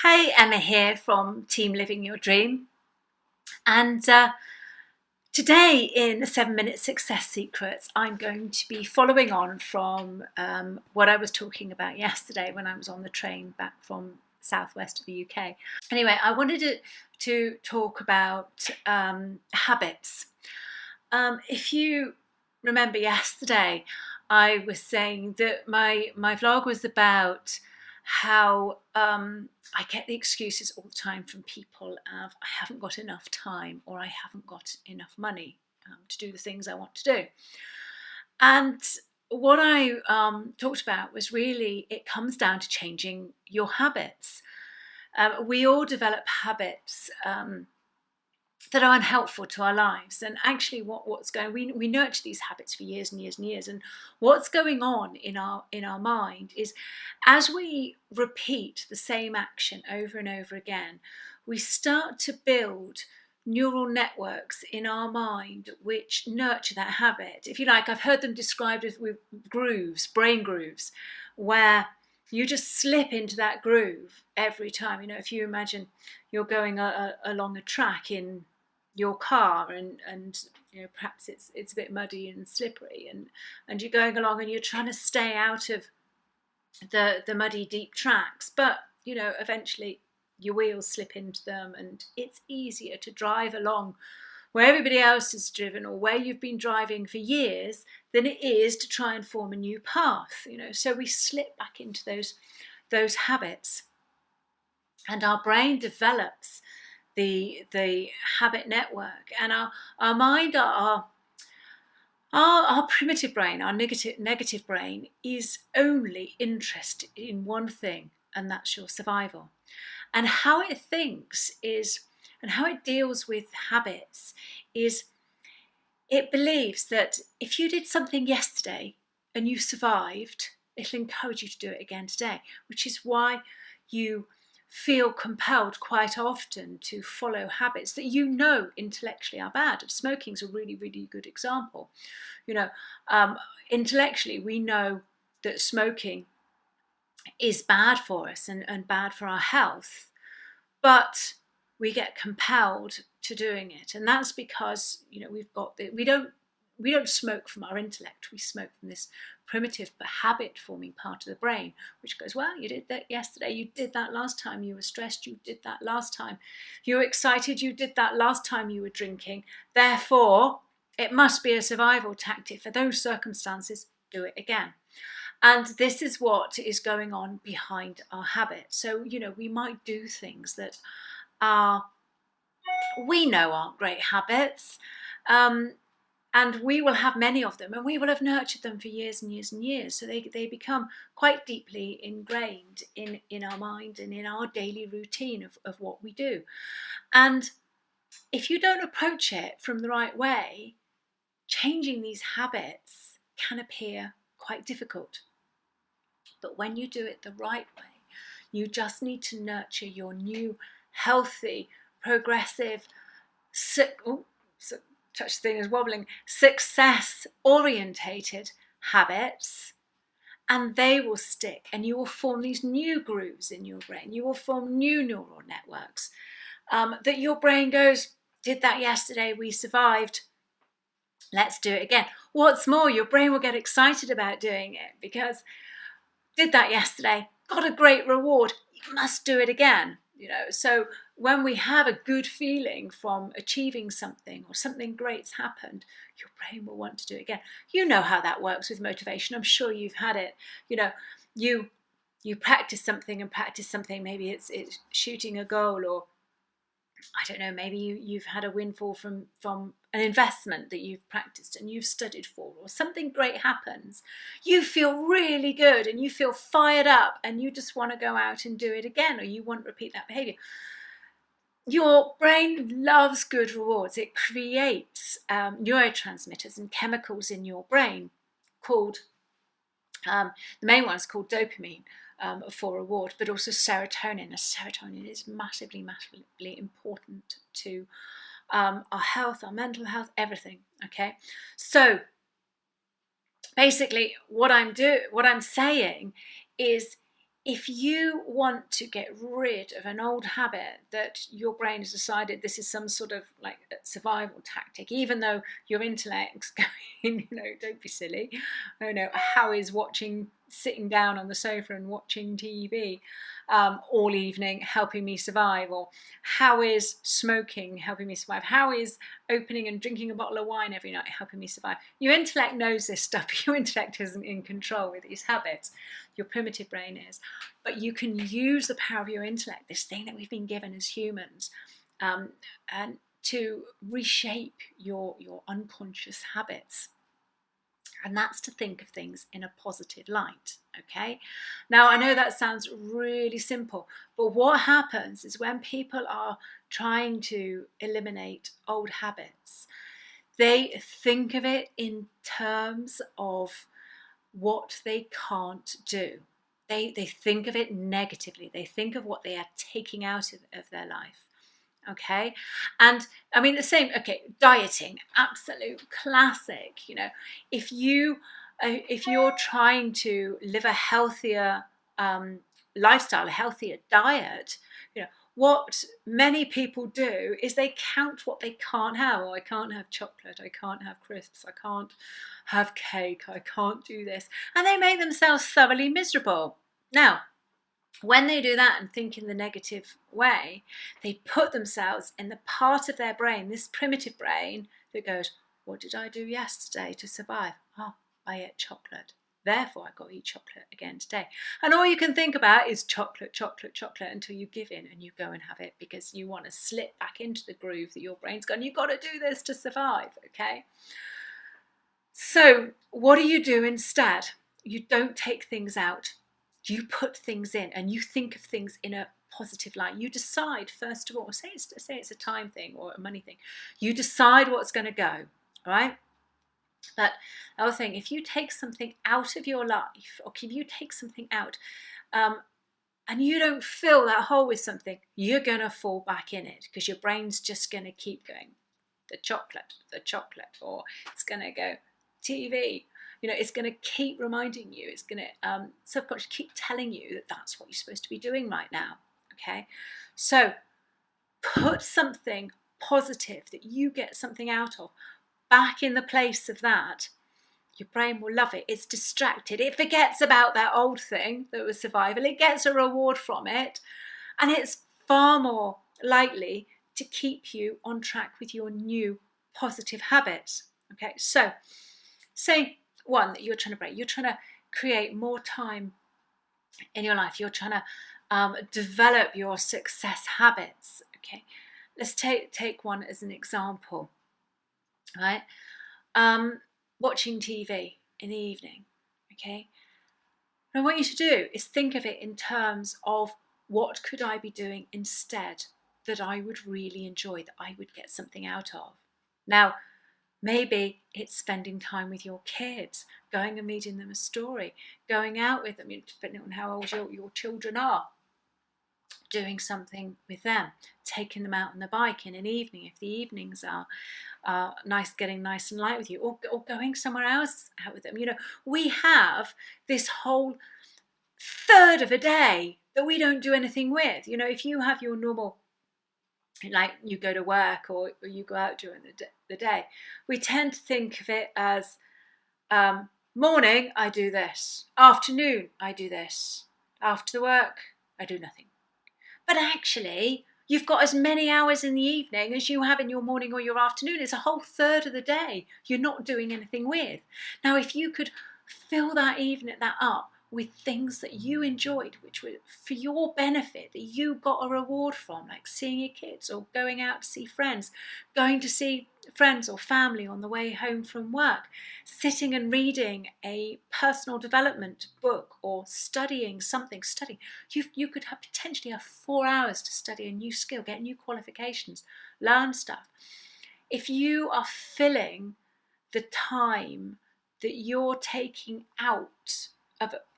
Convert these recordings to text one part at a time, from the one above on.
Hey, Emma here from Team Living Your Dream. And today in the 7 Minute Success Secrets, I'm going to be following on from what I was talking about yesterday when I was on the train back from southwest of the UK. Anyway, I wanted to talk about habits. If you remember yesterday, I was saying that my vlog was about how I get the excuses all the time from people of I haven't got enough time or I haven't got enough money to do the things I want to do. And what I talked about was really it comes down to changing your habits. We all develop habits that are unhelpful to our lives, and actually what's going we nurture these habits for years and years and years, and what's going on in our mind is as we repeat the same action over and over again, we start to build neural networks in our mind which nurture that habit. If you like, I've heard them described as with grooves, brain grooves, where you just slip into that groove every time. You know, if you imagine you're going along a track in your car and you know, perhaps it's a bit muddy and slippery, and you're going along and you're trying to stay out of the muddy deep tracks, but you know, eventually your wheels slip into them and it's easier to drive along where everybody else has driven or where you've been driving for years than it is to try and form a new path. You know, so we slip back into those habits, and our brain develops the habit network, and our mind, our primitive brain, our negative brain, is only interested in one thing, and that's your survival. And how it thinks is, and how it deals with habits is, it believes that if you did something yesterday and you survived, it'll encourage you to do it again today, which is why you feel compelled quite often to follow habits that you know intellectually are bad. Smoking is a really, really good example. You know, intellectually we know that smoking is bad for us and bad for our health, but we get compelled to doing it, and that's because, you know, we don't smoke from our intellect. We smoke from this primitive but habit forming part of the brain, which goes, well, you did that yesterday, you did that last time you were stressed, you did that last time you were excited, you did that last time you were drinking, therefore it must be a survival tactic for those circumstances, do it again. And this is what is going on behind our habits. So, you know, we might do things that we know aren't great habits, and we will have many of them, and we will have nurtured them for years and years and years. So they become quite deeply ingrained in our mind and in our daily routine of what we do. And if you don't approach it from the right way, changing these habits can appear quite difficult. But when you do it the right way, you just need to nurture your new, healthy, progressive, such thing as wobbling, success-orientated habits, and they will stick, and you will form these new grooves in your brain. You will form new neural networks that your brain goes, did that yesterday, we survived, let's do it again. What's more, your brain will get excited about doing it because did that yesterday, got a great reward, you must do it again. You know, so when we have a good feeling from achieving something or something great's happened, your brain will want to do it again. You know how that works with motivation. I'm sure you've had it. You know, you practice something and practice something. Maybe it's shooting a goal, or I don't know, maybe you've had a windfall from an investment that you've practiced and you've studied for, or something great happens. You feel really good and you feel fired up and you just want to go out and do it again, or you want to repeat that behavior. Your brain loves good rewards. It creates neurotransmitters and chemicals in your brain called, the main one is called dopamine, for reward, but also serotonin. Serotonin is massively, massively important to our health, our mental health, everything. Okay, so basically, what I'm saying is, if you want to get rid of an old habit that your brain has decided this is some sort of like survival tactic, even though your intellect's going, don't be silly. Oh no, how is sitting down on the sofa and watching TV all evening helping me survive? Or how is smoking helping me survive? How is opening and drinking a bottle of wine every night helping me survive? Your intellect knows this stuff, but your intellect isn't in control with these habits. Your primitive brain is. But you can use the power of your intellect, this thing that we've been given as humans, and to reshape your unconscious habits. And that's to think of things in a positive light, okay? Now, I know that sounds really simple, but what happens is when people are trying to eliminate old habits, they think of it in terms of what they can't do. They think of it negatively. They think of what they are taking out of their life. Okay, and I mean the same. Okay, dieting, absolute classic. If you're trying to live a healthier lifestyle, a healthier diet, what many people do is they count what they can't have. Oh, I can't have chocolate, I can't have crisps, I can't have cake, I can't do this, and they make themselves thoroughly miserable. Now, when they do that and think in the negative way, they put themselves in the part of their brain, this primitive brain, that goes, what did I do yesterday to survive? Oh, I ate chocolate. Therefore, I got to eat chocolate again today. And all you can think about is chocolate, chocolate, chocolate until you give in and you go and have it because you want to slip back into the groove that your brain's gone, you've got to do this to survive, okay? So what do you do instead? You don't take things out. You put things in and you think of things in a positive light. You decide, first of all, say it's a time thing or a money thing. You decide what's going to go, all right? But the other thing, if you take something out of your life, or if you take something out and you don't fill that hole with something, you're going to fall back in it because your brain's just going to keep going, the chocolate, or it's going to go TV. It's going to keep reminding you. It's going to subconsciously keep telling you that that's what you're supposed to be doing right now. Okay, so put something positive that you get something out of back in the place of that. Your brain will love it. It's distracted. It forgets about that old thing that was survival. It gets a reward from it, and it's far more likely to keep you on track with your new positive habits. Okay, so say one that you're trying to break. You're trying to create more time in your life. You're trying to develop your success habits. Okay, let's take one as an example. Right, watching TV in the evening. Okay, and what I want you to do is think of it in terms of what could I be doing instead that I would really enjoy, that I would get something out of. Now, maybe it's spending time with your kids, going and reading them a story, going out with them, depending on how old your children are, doing something with them, taking them out on the bike in an evening, if the evenings are nice, getting nice and light with you, or going somewhere else out with them. We have this whole third of a day that we don't do anything with. If you have your normal, like you go to work or you go out during the day, we tend to think of it as morning, I do this. Afternoon, I do this. After the work, I do nothing. But actually, you've got as many hours in the evening as you have in your morning or your afternoon. It's a whole third of the day you're not doing anything with. Now, if you could fill that up with things that you enjoyed, which were for your benefit, that you got a reward from, like seeing your kids or going out to see friends, going to see friends or family on the way home from work, sitting and reading a personal development book or studying something, you could potentially have 4 hours to study a new skill, get new qualifications, learn stuff. If you are filling the time that you're taking out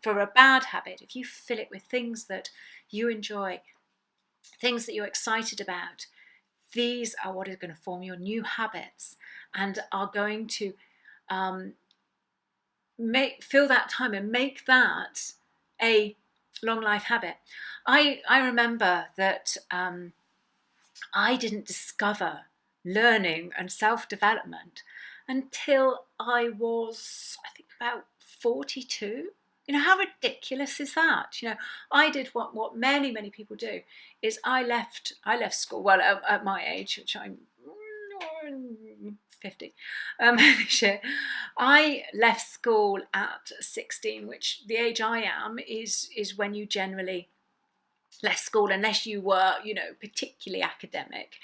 for a bad habit, if you fill it with things that you enjoy, things that you're excited about, these are what is going to form your new habits and are going to fill that time and make that a long life habit. I remember that I didn't discover learning and self-development until I was, I think, about 42. You know, how ridiculous is that? You know, I did what many people do, is I left school, well, at my age, which I'm 50 this year. I left school at 16, which the age I am is when you generally left school, unless you were, you know, particularly academic.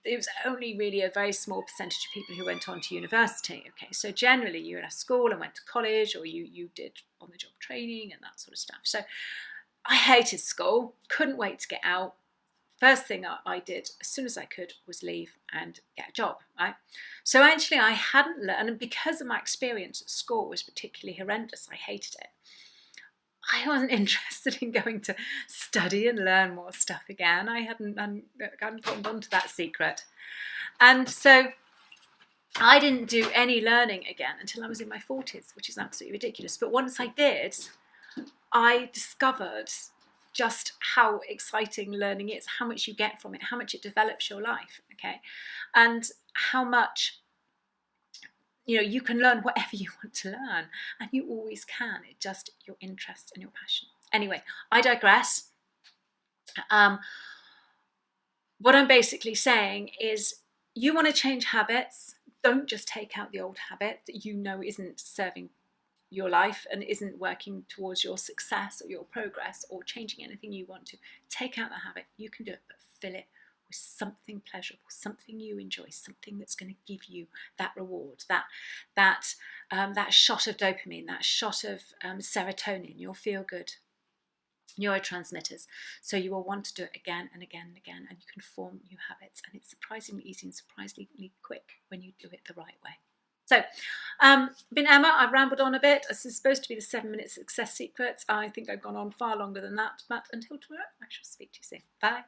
It was only really a very small percentage of people who went on to university. Okay, so generally you left school and went to college, or you did on-the-job training and that sort of stuff. So I hated school, couldn't wait to get out. First thing I did as soon as I could was leave and get a job, right? So actually I hadn't learned, and because of my experience at school was particularly horrendous, I hated it. I wasn't interested in going to study and learn more stuff again. I hadn't gotten onto that secret. And so I didn't do any learning again until I was in my 40s, which is absolutely ridiculous. But once I did, I discovered just how exciting learning is, how much you get from it, how much it develops your life, okay? And how much, you know, you can learn whatever you want to learn, and you always can. It's just your interest and your passion. Anyway, I digress. What I'm basically saying is, you want to change habits, don't just take out the old habit that you know isn't serving your life and isn't working towards your success or your progress or changing anything you want to. Take out the habit. You can do it, but fill it with something pleasurable, something you enjoy, something that's going to give you that reward, that shot of dopamine, that shot of serotonin, your feel good neurotransmitters. So you will want to do it again and again and again, and you can form new habits. And it's surprisingly easy and surprisingly quick when you do it the right way. So, been Emma. I've rambled on a bit. This is supposed to be the 7-minute success secrets. I think I've gone on far longer than that. But until tomorrow, I shall speak to you soon. Bye.